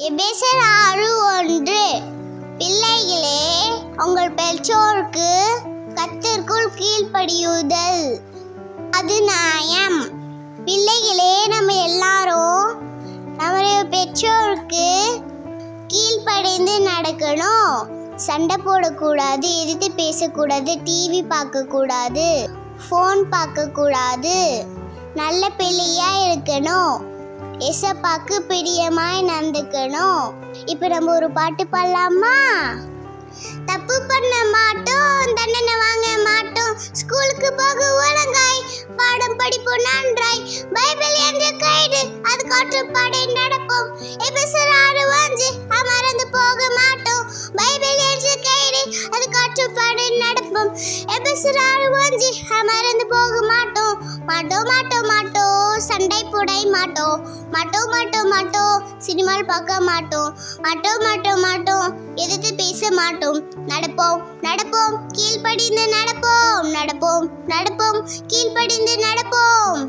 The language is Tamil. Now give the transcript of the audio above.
எபேசியர் 6:1 பிள்ளைகளே, உங்கள் பெற்றோருக்கு கர்த்தருக்குள் கீழ்ப்படியுதல் அது நியாயம். பிள்ளைகளே, நம்ம எல்லாரும் நம்முடைய பெற்றோருக்கு கீழ்ப்படிந்து நடக்கணும். சண்டை போடக்கூடாது, எதிர்த்து பேசக்கூடாது, டிவி பார்க்கக்கூடாது, ஃபோன் பார்க்கக்கூடாது, நல்ல பிள்ளையா இருக்கணும், ஏசப்பாக்கு பிரியமாய் நடந்துக்கணும். இப்போ நம்ம ஒரு பாட்டு பாடலாமா? தப்பு பண்ண மாட்டோம், தண்டனை வாங்க மாட்டோம், ஸ்கூலுக்கு போக ஒழுங்காய், பாடம் படிப்போம் நன்றாய், பைபிள் என்ற கைடு அது காற்றுப்பாடை நடப்போம். எபேசியர் 6:5 அமர்ந்து போக மாட்டோம், பைபிள் என்ற கைடு அது காற்றுப்பாடை நடப்போம். எபேசியர் 6:5 அமர்ந்து போக மாட்டோம், மாட்டோம் மாட்டோம் மாட்டோம், சண்டை போட மாட்டோம், மாட்டோம் மாட்டோம் மாட்டோம், சினிமாவில் பார்க்க மாட்டோம், மாட்டோம் மாட்டோம் மாட்டோம், எதிர்த்து பேச மாட்டோம், நடப்போம் நடப்போம் கீழ்ப்படிந்து நடப்போம், நடப்போம் நடப்போம் கீழ்ப்படிந்து நடப்போம்.